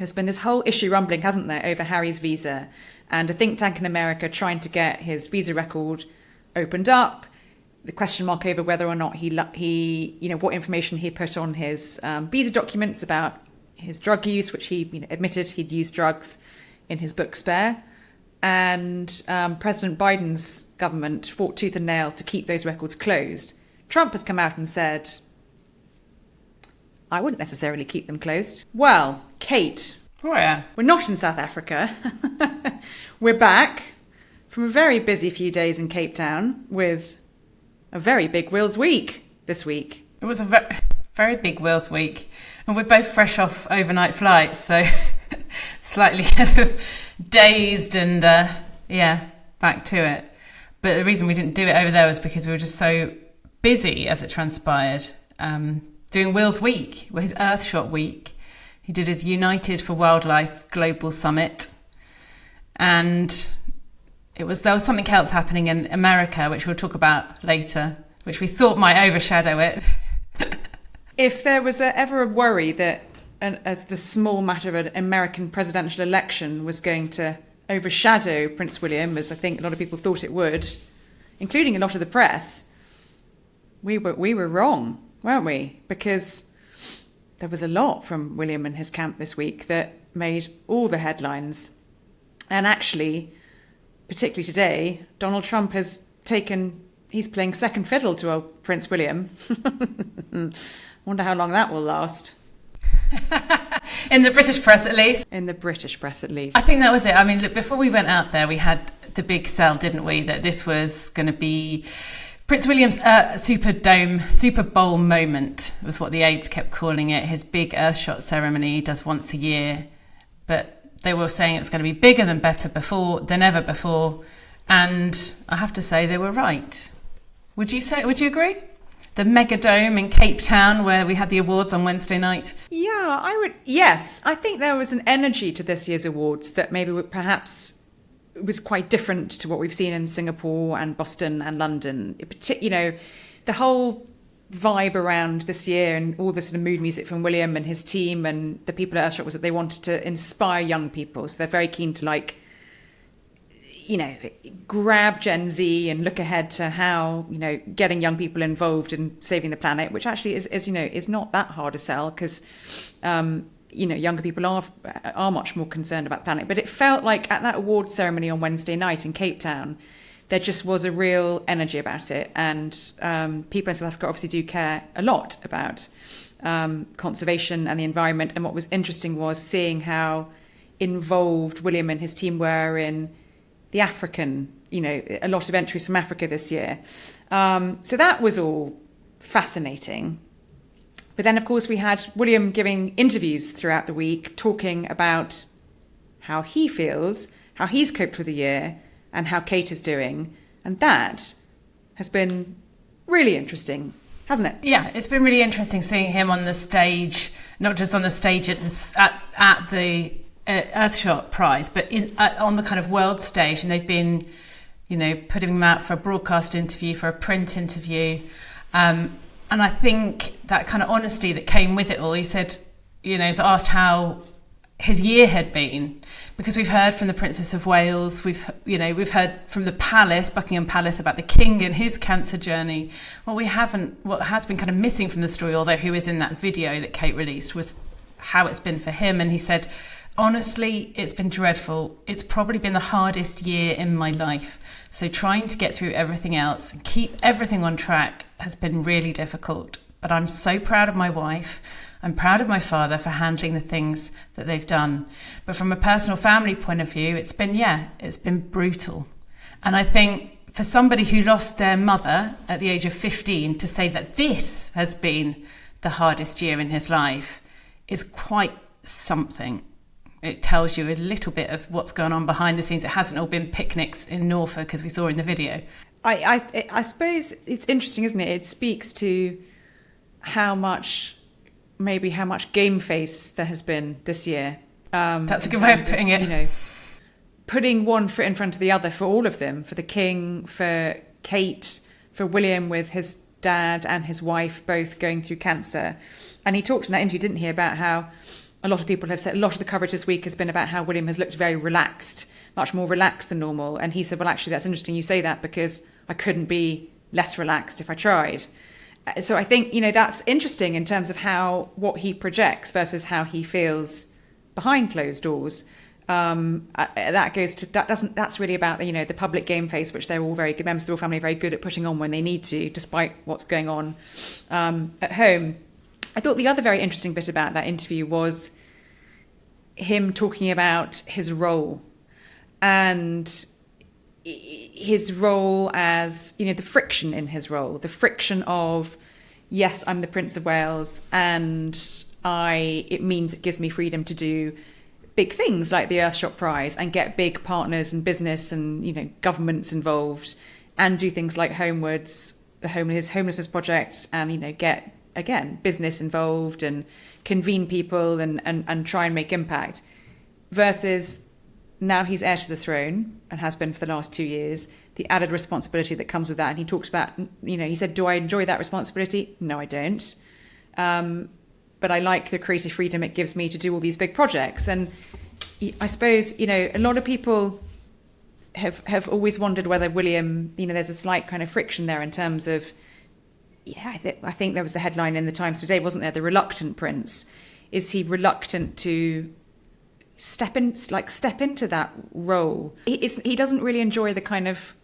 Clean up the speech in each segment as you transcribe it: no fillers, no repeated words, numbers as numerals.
there's been this whole issue rumbling, hasn't there, over Harry's visa, and a think tank in America trying to get his visa record opened up. The question mark over whether or not he what information he put on his visa documents about his drug use, which he admitted he'd used drugs in his book Spare. And President Biden's government fought tooth and nail to keep those records closed. Trump has come out and said, I wouldn't necessarily keep them closed. Well, Kate. Oh, yeah. We're not in South Africa. We're back from a very busy few days in Cape Town with a very big Will's week this week. It was a very big Will's week. And we're both fresh off overnight flights, so slightly kind of dazed and, back to it. But the reason we didn't do it over there was because we were just so busy, as it transpired, doing Will's week, his Earthshot week. He did his United for Wildlife Global Summit. And there was something else happening in America, which we'll talk about later, which we thought might overshadow it. If there was ever a worry that as the small matter of an American presidential election was going to overshadow Prince William, as I think a lot of people thought it would, including a lot of the press, we were wrong, weren't we? Because there was a lot from William and his camp this week that made all the headlines. And actually, particularly today, Donald Trump he's playing second fiddle to old Prince William. Wonder how long that will last. In the British press, at least. In the British press, at least. I think that was it. I mean, look, before we went out there, we had the big sell, didn't we? That this was going to be Prince William's Super Bowl moment, was what the aides kept calling it. His big Earthshot ceremony he does once a year. But they were saying it was going to be bigger than than ever before. And I have to say they were right. Would you agree? The Megadome in Cape Town, where we had the awards on Wednesday night. Yeah, I would. Yes, I think there was an energy to this year's awards that maybe perhaps was quite different to what we've seen in Singapore and Boston and London. The whole vibe around this year and all the sort of mood music from William and his team and the people at Earthshot was that they wanted to inspire young people. So they're very keen to grab Gen Z and look ahead to how, getting young people involved in saving the planet, which actually is not that hard to sell because, younger people are much more concerned about the planet. But it felt like at that award ceremony on Wednesday night in Cape Town, there just was a real energy about it. And people in South Africa obviously do care a lot about conservation and the environment. And what was interesting was seeing how involved William and his team were in the African, a lot of entries from Africa this year. So that was all fascinating. But then, of course, we had William giving interviews throughout the week, talking about how he feels, how he's coped with the year, and how Kate is doing. And that has been really interesting, hasn't it? Yeah, it's been really interesting seeing him on the stage, not just on the stage at the Earthshot Prize, but on the kind of world stage, and they've been, putting him out for a broadcast interview, for a print interview, and I think that kind of honesty that came with it all. He said, he's asked how his year had been, because we've heard from the Princess of Wales, we've heard from the Palace, Buckingham Palace, about the King and his cancer journey. What has been kind of missing from the story, although who is in that video that Kate released, was how it's been for him. And he said, honestly, it's been dreadful. It's probably been the hardest year in my life. So trying to get through everything else and keep everything on track has been really difficult. But I'm so proud of my wife. I'm proud of my father for handling the things that they've done. But from a personal family point of view, it's been brutal. And I think for somebody who lost their mother at the age of 15 to say that this has been the hardest year in his life is quite something. It tells you a little bit of what's going on behind the scenes. It hasn't all been picnics in Norfolk, as we saw in the video. I suppose it's interesting, isn't it? It speaks to how much game face there has been this year. That's a good way of putting it. Putting one foot in front of the other for all of them, for the King, for Kate, for William with his dad and his wife both going through cancer. And he talked in that interview, didn't he, about how a lot of people have said, a lot of the coverage this week has been about how William has looked very relaxed, much more relaxed than normal. And he said, well, actually, that's interesting you say that, because I couldn't be less relaxed if I tried. So I think, that's interesting in terms of what he projects versus how he feels behind closed doors. That's really about, the public game face, which they're all very good, members of the royal family are very good at putting on when they need to, despite what's going on at home. I thought the other very interesting bit about that interview was him talking about his role and his role as, the friction in his role, the friction of, yes, I'm the Prince of Wales and it means it gives me freedom to do big things like the Earthshot Prize and get big partners and business and, governments involved and do things like his homelessness project and, get, again, business involved and convene people and try and make impact, versus now he's heir to the throne and has been for the last 2 years, the added responsibility that comes with that. And he talked about, he said, do I enjoy that responsibility? No, I don't. But I like the creative freedom it gives me to do all these big projects. And I suppose, a lot of people have always wondered whether William, there's a slight kind of friction there in terms of, I think there was the headline in the Times today, wasn't there? The reluctant prince. Is he reluctant to step into that role? He doesn't really enjoy the kind of,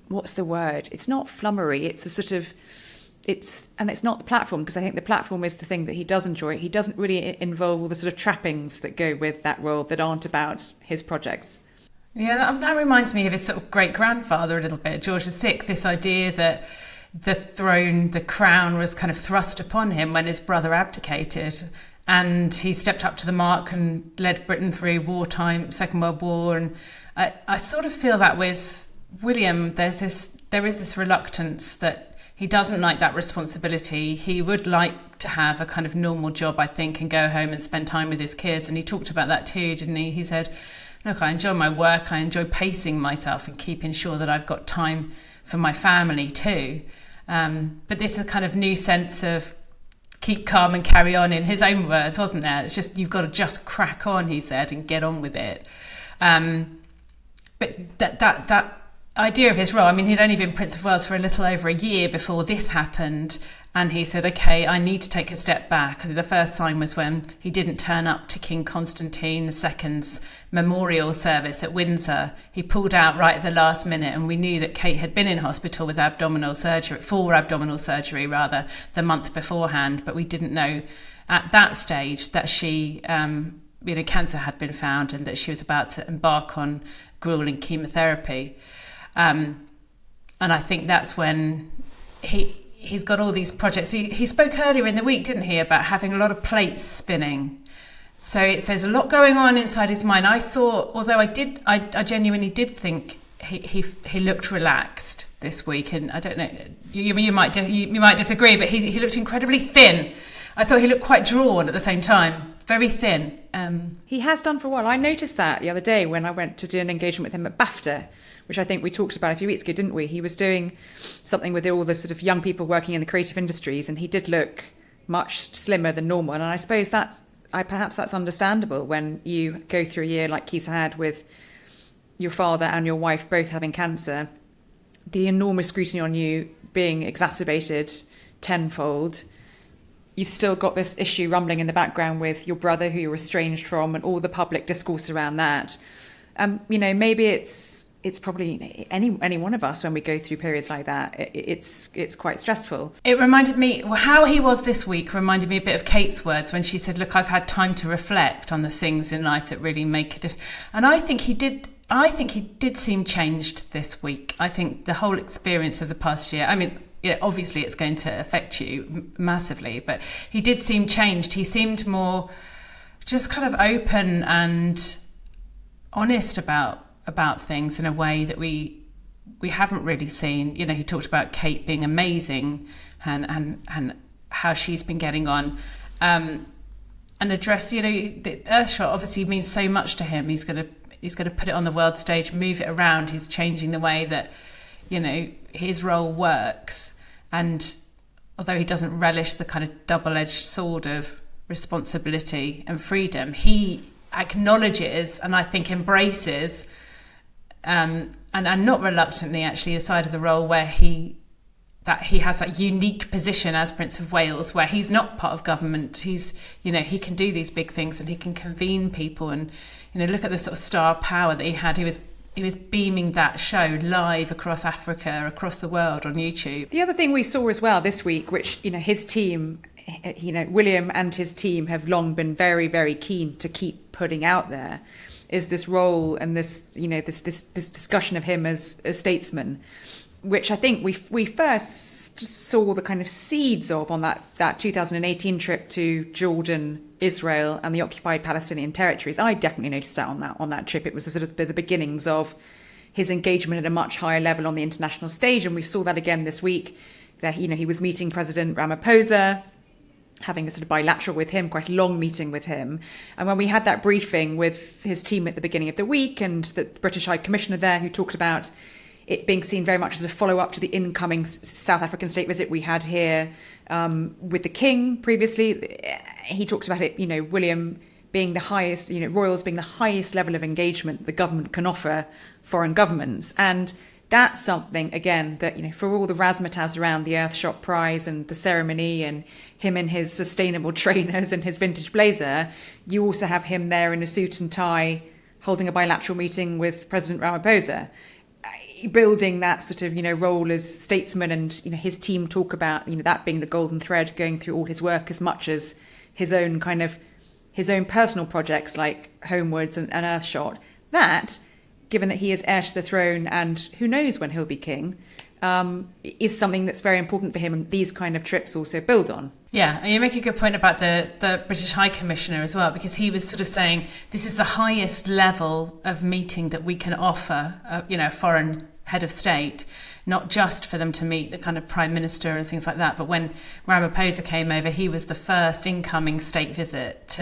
what's the word? It's not flummery. It's the sort of, it's not the platform, because I think the platform is the thing that he does enjoy. He doesn't really involve all the sort of trappings that go with that role that aren't about his projects. Yeah, that reminds me of his sort of great-grandfather a little bit, George VI, this idea that the throne, the crown was kind of thrust upon him when his brother abdicated, and he stepped up to the mark and led Britain through wartime, Second World War. And I sort of feel that with William, there is this reluctance that he doesn't like that responsibility. He would like to have a kind of normal job, I think, and go home and spend time with his kids. And he talked about that too, didn't he? He said, look, I enjoy my work. I enjoy pacing myself and keeping sure that I've got time for my family too. But this is a kind of new sense of keep calm and carry on, in his own words, wasn't there? It's just, you've got to just crack on, he said, and get on with it. But that idea of his role, I mean, he'd only been Prince of Wales for a little over a year before this happened. And he said, OK, I need to take a step back. The first sign was when he didn't turn up to King Constantine II's memorial service at Windsor. He pulled out right at the last minute, and we knew that Kate had been in hospital with full abdominal surgery, the month beforehand. But we didn't know at that stage that she, cancer had been found and that she was about to embark on grueling chemotherapy. And I think that's when he's got all these projects. He spoke earlier in the week, didn't he, about having a lot of plates spinning. So there's a lot going on inside his mind. I thought, although I genuinely did think he looked relaxed this week, and I don't know, you might disagree, but he looked incredibly thin. I thought he looked quite drawn at the same time, very thin. He has done for a while. I noticed that the other day when I went to do an engagement with him at BAFTA, which I think we talked about a few weeks ago, didn't we? He was doing something with all the sort of young people working in the creative industries, and he did look much slimmer than normal. And I suppose perhaps that's understandable when you go through a year like he's had with your father and your wife both having cancer, the enormous scrutiny on you being exacerbated tenfold. You've still got this issue rumbling in the background with your brother who you're estranged from and all the public discourse around that. Maybe it's probably any one of us when we go through periods like that. It's quite stressful. It reminded me, how he was this week reminded me a bit of Kate's words when she said, look, I've had time to reflect on the things in life that really make a difference. And I think he did seem changed this week. I think the whole experience of the past year, I mean, obviously it's going to affect you massively, but he did seem changed. He seemed more just kind of open and honest about things in a way that we haven't really seen. He talked about Kate being amazing and how she's been getting on, and address, the Earthshot obviously means so much to him. He's going to put it on the world stage, move it around. He's changing the way that his role works. And although he doesn't relish the kind of double-edged sword of responsibility and freedom. He acknowledges and I think embraces, and not reluctantly actually, the side of the role where he has that unique position as Prince of Wales, where he's not part of government. He's, he can do these big things and he can convene people, and look at the sort of star power that he had. He was beaming that show live across Africa, across the world on YouTube. The other thing we saw as well this week, which his team, William and his team have long been very, very keen to keep putting out there, is this role and this this discussion of him as a statesman, which I think we first saw the kind of seeds of on that 2018 trip to Jordan, Israel and the occupied Palestinian territories. I definitely noticed that on that trip. It was the sort of the beginnings of his engagement at a much higher level on the international stage, and we saw that again this week. That he was meeting President Ramaphosa, having a sort of bilateral with him, quite a long meeting with him. And when we had that briefing with his team at the beginning of the week, and the British High Commissioner there, who talked about it being seen very much as a follow-up to the incoming South African state visit we had here with the King previously. He talked about it, William being the highest, royals being the highest level of engagement the government can offer foreign governments. And that's something, again, that, for all the razzmatazz around the Earthshot Prize and the ceremony and him in his sustainable trainers and his vintage blazer, you also have him there in a suit and tie holding a bilateral meeting with President Ramaphosa, building that sort of, role as statesman. And, his team talk about, that being the golden thread going through all his work as much as his own personal projects like Homewards and Earthshot. That, given that he is heir to the throne and who knows when he'll be king, is something that's very important for him, and these kind of trips also build on. Yeah, and you make a good point about the British High Commissioner as well, because he was sort of saying this is the highest level of meeting that we can offer, a foreign head of state, not just for them to meet the kind of Prime Minister and things like that, but when Ramaphosa came over, he was the first incoming state visit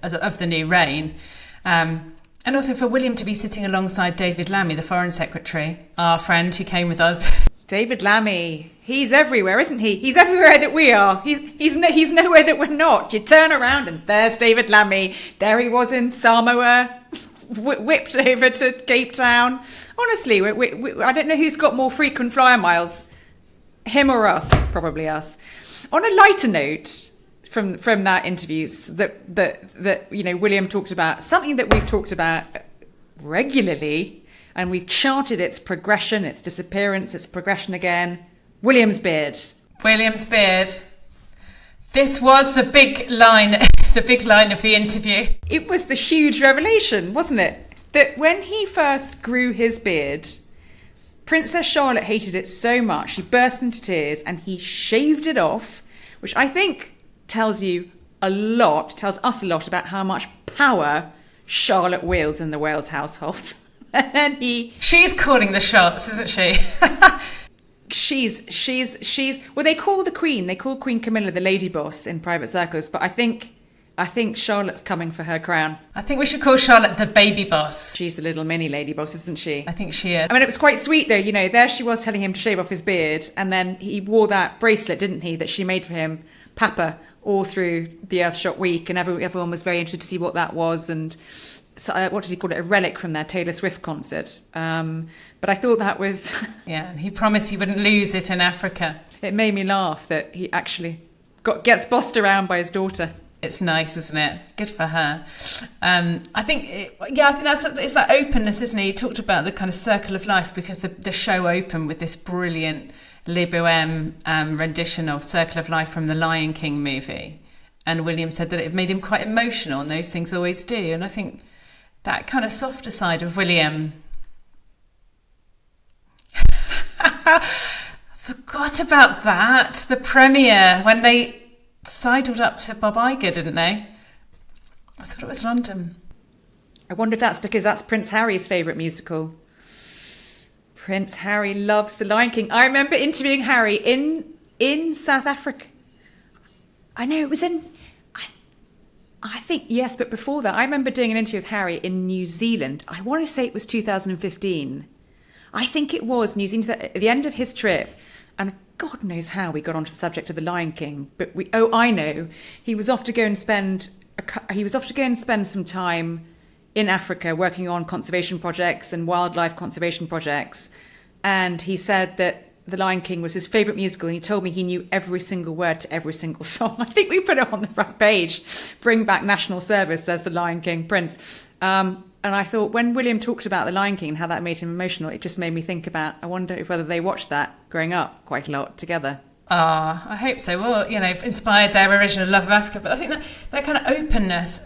of the new reign. And also for William to be sitting alongside David Lammy, the Foreign Secretary, our friend who came with us. David Lammy, he's everywhere, isn't he? He's everywhere that we are. He's nowhere that we're not. You turn around and there's David Lammy. There he was in Samoa, whipped over to Cape Town. Honestly, I don't know who's got more frequent flyer miles, him or us. Probably us. On a lighter note, from that interview, that William talked about something that we've talked about regularly, and we've charted its progression, its disappearance, its progression again. William's beard. William's beard. This was the big line, the big line of the interview. It was the huge revelation, wasn't it? That when he first grew his beard, Princess Charlotte hated it so much, she burst into tears and he shaved it off, which I think tells us a lot about how much power Charlotte wields in the Wales household. And then she's calling the shots, isn't she? she's well, they call Queen Camilla the lady boss in private circles, but I think Charlotte's coming for her crown. I think we should call Charlotte the baby boss. She's the little mini lady boss, isn't she? I think she is. I mean, it was quite sweet though, there she was telling him to shave off his beard, and then he wore that bracelet, didn't he, that she made for him, Papa, all through the Earthshot week, and everyone was very interested to see what that was, and so, what did he call it? A relic from their Taylor Swift concert. But I thought that was... Yeah, and he promised he wouldn't lose it in Africa. It made me laugh that he actually gets bossed around by his daughter. It's nice, isn't it? Good for her. I think it's that openness, isn't it? He talked about the kind of circle of life, because the show opened with this brilliant Le Bohème rendition of Circle of Life from the Lion King movie. And William said that it made him quite emotional, and those things always do. And I think that kind of softer side of William... Forgot about that. The premiere, when they sidled up to Bob Iger, didn't they? I thought it was London. I wonder if that's because that's Prince Harry's favourite musical. Prince Harry loves The Lion King. I remember interviewing Harry in South Africa. I know it was in... I think, yes, but before that, I remember doing an interview with Harry in New Zealand. I want to say it was 2015. I think it was New Zealand at the end of his trip. And God knows how we got onto the subject of the Lion King, but I know he was off to go and spend some time in Africa working on conservation projects and wildlife conservation projects, and he said that The Lion King was his favourite musical, and he told me he knew every single word to every single song. I think we put it on the front page. Bring back national service, there's The Lion King Prince. And I thought, when William talked about The Lion King and how that made him emotional, it just made me think about, I wonder whether they watched that growing up quite a lot together. I hope so. Well, inspired their original love of Africa. But I think that kind of openness,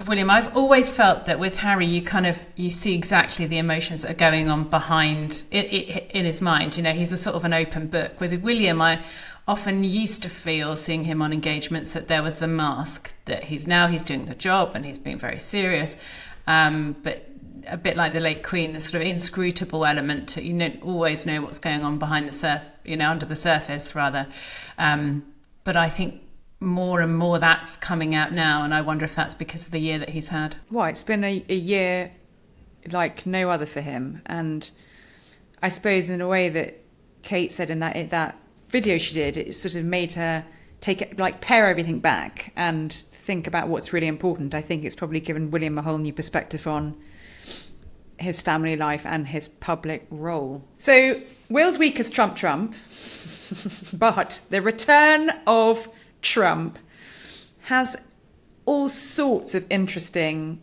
William, I've always felt that with Harry, you see exactly the emotions that are going on behind in his mind. He's a sort of an open book. With William, I often used to feel, seeing him on engagements, that there was the mask, that he's doing the job and he's being very serious. But a bit like the late Queen, the sort of inscrutable element to, you don't always know what's going on behind the under the surface rather. But I think more and more that's coming out now, and I wonder if that's because of the year that he's had. Well, it's been a year like no other for him, and I suppose in a way that Kate said in that video she did, it sort of made her pare everything back and think about what's really important. I think it's probably given William a whole new perspective on his family life and his public role. So Will's week is Trump, but the return of Trump has all sorts of interesting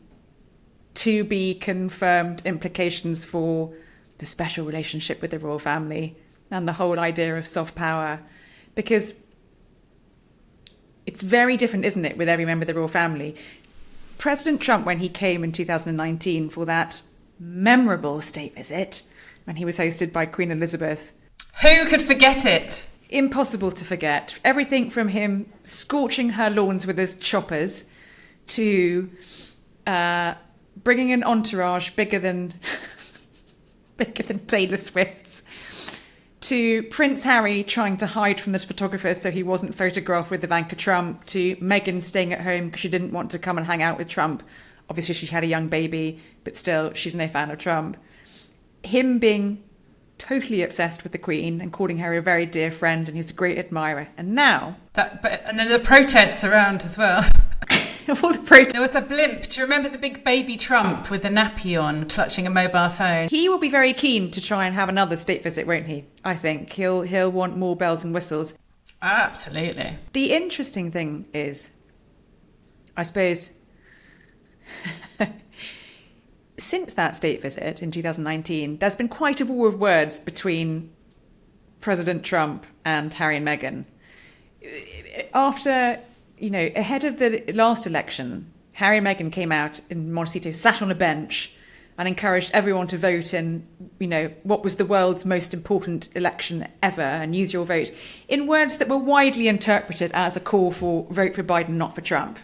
to be confirmed implications for the special relationship with the royal family and the whole idea of soft power, because it's very different, isn't it, with every member of the royal family. President Trump, when he came in 2019 for that memorable state visit, when he was hosted by Queen Elizabeth. Who could forget it? Impossible to forget. Everything from him scorching her lawns with his choppers to bringing an entourage bigger than Taylor Swift's, to Prince Harry trying to hide from the photographers so he wasn't photographed with Ivanka Trump, to Meghan staying at home because she didn't want to come and hang out with Trump. Obviously, she had a young baby, but still, she's no fan of Trump. Him being totally obsessed with the Queen and calling her a very dear friend, and he's a great admirer. And now... and then the protests around as well. All the protests. There was a blimp. Do you remember the big baby Trump with the nappy on, clutching a mobile phone? He will be very keen to try and have another state visit, won't he? I think he'll want more bells and whistles. Absolutely. The interesting thing is, I suppose, since that state visit in 2019, there's been quite a war of words between President Trump and Harry and Meghan. After, ahead of the last election, Harry and Meghan came out in Montecito, sat on a bench and encouraged everyone to vote in, what was the world's most important election ever, and use your vote, in words that were widely interpreted as a call for vote for Biden, not for Trump,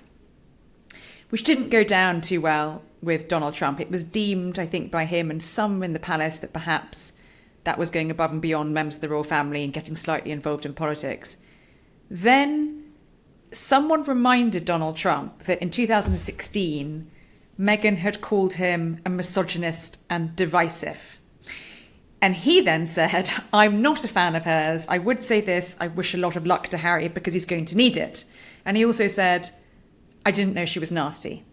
which didn't go down too well with Donald Trump. It was deemed, I think, by him and some in the palace that perhaps that was going above and beyond members of the royal family and getting slightly involved in politics. Then someone reminded Donald Trump that in 2016, Meghan had called him a misogynist and divisive. And he then said, I'm not a fan of hers. I would say this, I wish a lot of luck to Harry because he's going to need it. And he also said, I didn't know she was nasty.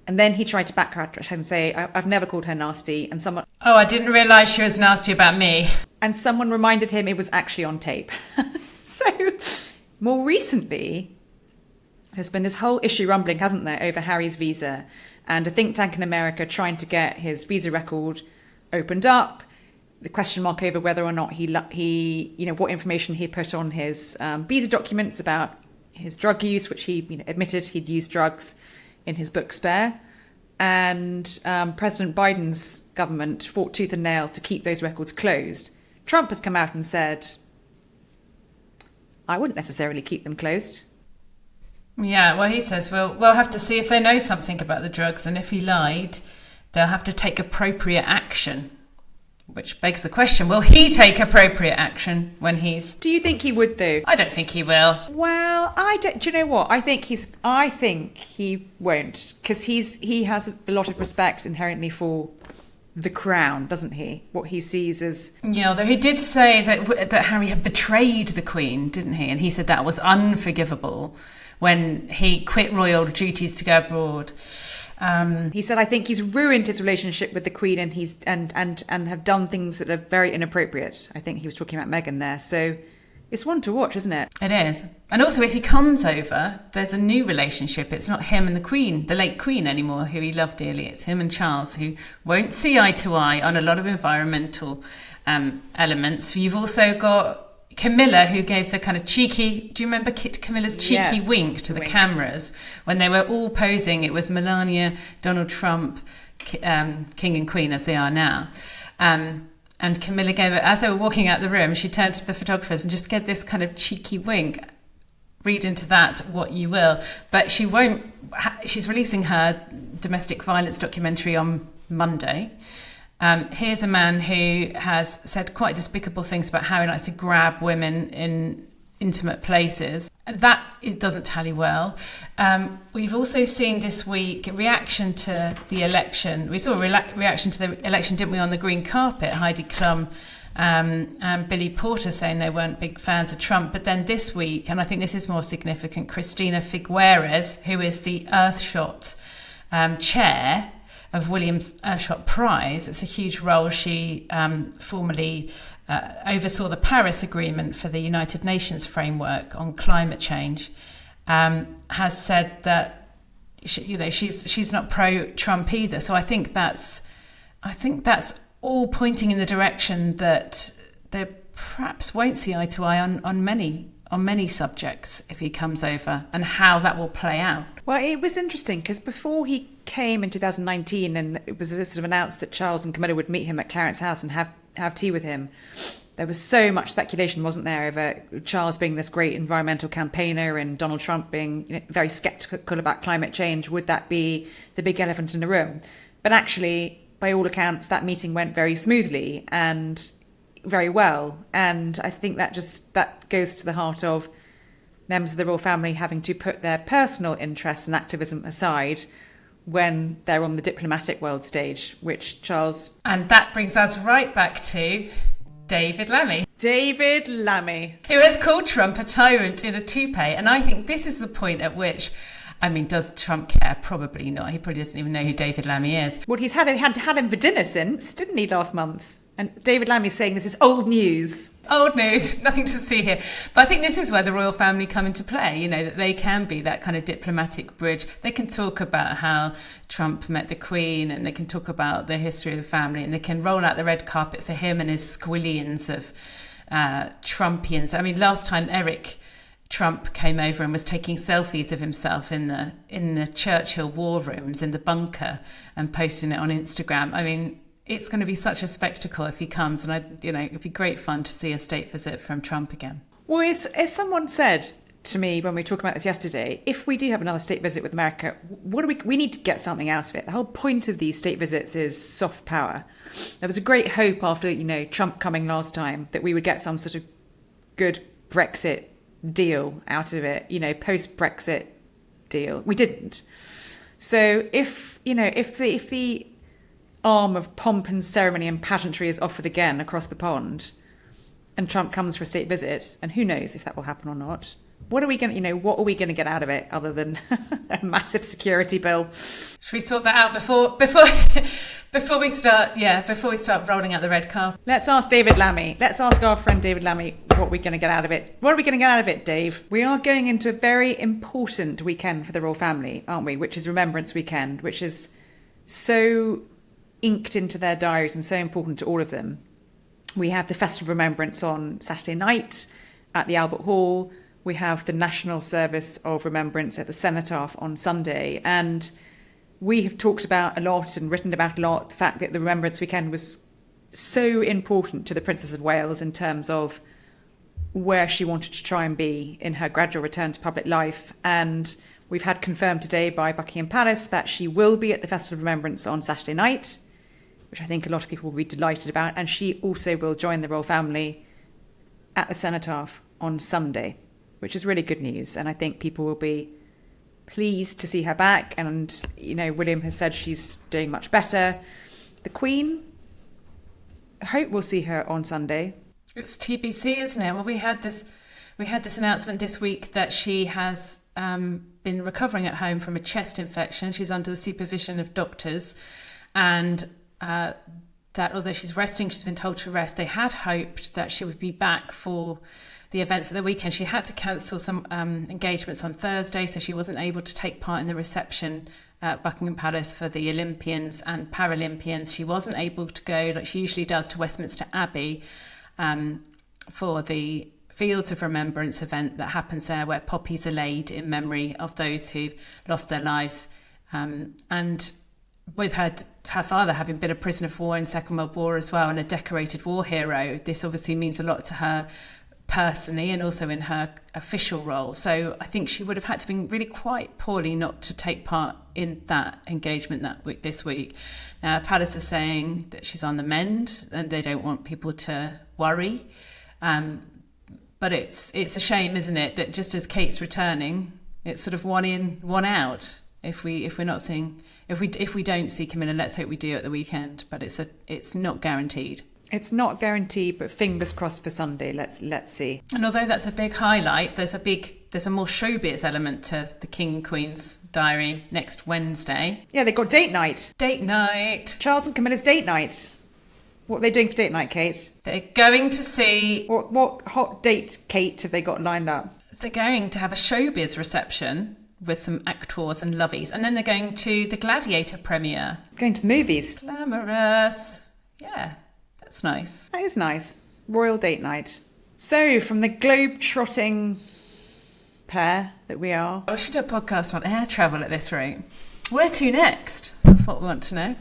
And then he tried to backtrack and say, I've never called her nasty. And someone... Oh, I didn't realise she was nasty about me. And someone reminded him it was actually on tape. So, more recently, there's been this whole issue rumbling, hasn't there, over Harry's visa, and a think tank in America trying to get his visa record opened up. The question mark over whether or not he what information he put on his visa documents about his drug use, which he admitted he'd used drugs in his book Spare. And President Biden's government fought tooth and nail to keep those records closed. Trump has come out and said, I wouldn't necessarily keep them closed. Yeah, well, he says, we'll have to see if they know something about the drugs, and if he lied, they'll have to take appropriate action. Which begs the question, will he take appropriate action when he's... Do you think he would, though? I don't think he will. Well, I don't... Do you know what? I think he won't, because he has a lot of respect inherently for the crown, doesn't he? What he sees as... Yeah, although he did say that Harry had betrayed the Queen, didn't he? And he said that was unforgivable when he quit royal duties to go abroad. He said, I think he's ruined his relationship with the Queen and have done things that are very inappropriate. I think he was talking about Meghan there. So it's one to watch, isn't it? It is. And also, if he comes over, there's a new relationship. It's not him and the Queen, the late Queen anymore, who he loved dearly. It's him and Charles, who won't see eye to eye on a lot of environmental elements. You've also got Camilla, who gave the kind of cheeky... Do you remember Camilla's cheeky wink to the cameras when they were all posing? It was Melania, Donald Trump, King and Queen, as they are now. And Camilla gave it, as they were walking out the room, she turned to the photographers and just gave this kind of cheeky wink. Read into that what you will. But she won't... She's releasing her domestic violence documentary on Monday. Here's a man who has said quite despicable things about how he likes to grab women in intimate places. That it doesn't tally well. We've also seen this week a reaction to the election. We saw a reaction to the election, didn't we, on the green carpet? Heidi Klum and Billy Porter saying they weren't big fans of Trump. But then this week, and I think this is more significant, Christina Figueres, who is the Earthshot chair of William's Earthshot Prize. It's a huge role. She formerly oversaw the Paris Agreement for the United Nations framework on climate change. Has said that she's not pro-Trump either. So I think that's all pointing in the direction that they perhaps won't see eye to eye on many subjects if he comes over, and how that will play out. Well, it was interesting because before he came in 2019 and it was sort of announced that Charles and Camilla would meet him at Clarence's house and have tea with him, there was so much speculation, wasn't there, over Charles being this great environmental campaigner and Donald Trump being very sceptical about climate change. Would that be the big elephant in the room? But actually, by all accounts, that meeting went very smoothly and very well. And I think that goes to the heart of members of the royal family having to put their personal interests and activism aside when they're on the diplomatic world stage, which Charles... And that brings us right back to David Lammy. David Lammy. Who has called Trump a tyrant in a toupee. And I think this is the point at which... I mean, does Trump care? Probably not. He probably doesn't even know who David Lammy is. Well, he's had him for dinner since, didn't he, last month? And David Lammy's saying this is old news. Old news, nothing to see here. But I think this is where the royal family come into play, that they can be that kind of diplomatic bridge. They can talk about how Trump met the Queen, and they can talk about the history of the family, and they can roll out the red carpet for him and his squillions of Trumpians. I mean, last time Eric Trump came over and was taking selfies of himself in the Churchill war rooms in the bunker and posting it on Instagram. I mean, it's going to be such a spectacle if he comes, and it'd be great fun to see a state visit from Trump again. Well, as someone said to me when we were talking about this yesterday, if we do have another state visit with America, we need to get something out of it. The whole point of these state visits is soft power. There was a great hope after Trump coming last time that we would get some sort of good Brexit deal out of it, post-Brexit deal. We didn't. So if the arm of pomp and ceremony and pageantry is offered again across the pond, and Trump comes for a state visit, and who knows if that will happen or not, what are we going to get out of it other than a massive security bill? Should we sort that out before we start rolling out the red carpet? Let's ask David Lammy. Let's ask our friend David Lammy what we're going to get out of it. What are we going to get out of it, Dave? We are going into a very important weekend for the royal family, aren't we? Which is Remembrance Weekend, which is so inked into their diaries and so important to all of them. We have the Festival of Remembrance on Saturday night at the Albert Hall. We have the National Service of Remembrance at the Cenotaph on Sunday. And we have talked about a lot and written about a lot the fact that the Remembrance Weekend was so important to the Princess of Wales in terms of where she wanted to try and be in her gradual return to public life. And we've had confirmed today by Buckingham Palace that she will be at the Festival of Remembrance on Saturday night, which I think a lot of people will be delighted about. And she also will join the royal family at the Cenotaph on Sunday, which is really good news. And I think people will be pleased to see her back. And, William has said she's doing much better. The Queen, I hope we'll see her on Sunday. It's TBC, isn't it? Well, we had this announcement this week that she has been recovering at home from a chest infection. She's under the supervision of doctors, and that although she's resting, she's been told to rest. They had hoped that she would be back for the events of the weekend. She had to cancel some engagements on Thursday, so she wasn't able to take part in the reception at Buckingham Palace for the Olympians and Paralympians. She wasn't able to go like she usually does to Westminster Abbey for the Fields of Remembrance event that happens there, where poppies are laid in memory of those who lost their lives. And with her father having been a prisoner of war in Second World War as well, and a decorated war hero, this obviously means a lot to her personally and also in her official role. So I think she would have had to be really quite poorly not to take part in that engagement this week. Now, Palace is saying that she's on the mend and they don't want people to worry. But it's a shame, isn't it, that just as Kate's returning, it's sort of one in, one out. If we don't see Camilla, let's hope we do at the weekend. But it's not guaranteed. It's not guaranteed, but fingers crossed for Sunday. Let's see. And although that's a big highlight, there's a more showbiz element to the King and Queen's diary next Wednesday. Yeah, they've got date night. Date night. Charles and Camilla's date night. What are they doing for date night, Kate? They're going to see... What hot date, Kate, have they got lined up? They're going to have a showbiz reception with some actors and lovies. And then they're going to the Gladiator premiere. Going to the movies. Glamorous. Yeah, that's nice. That is nice. Royal date night. So, from the globe-trotting pair that we are... We should do a podcast on air travel at this rate. Where to next? That's what we want to know.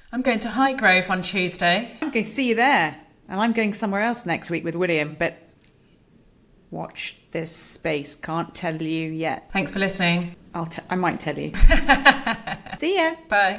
I'm going to Highgrove on Tuesday. I'm going to see you there. And I'm going somewhere else next week with William, but watch this space. Can't tell you yet. Thanks for listening. I might tell you. See ya. Bye.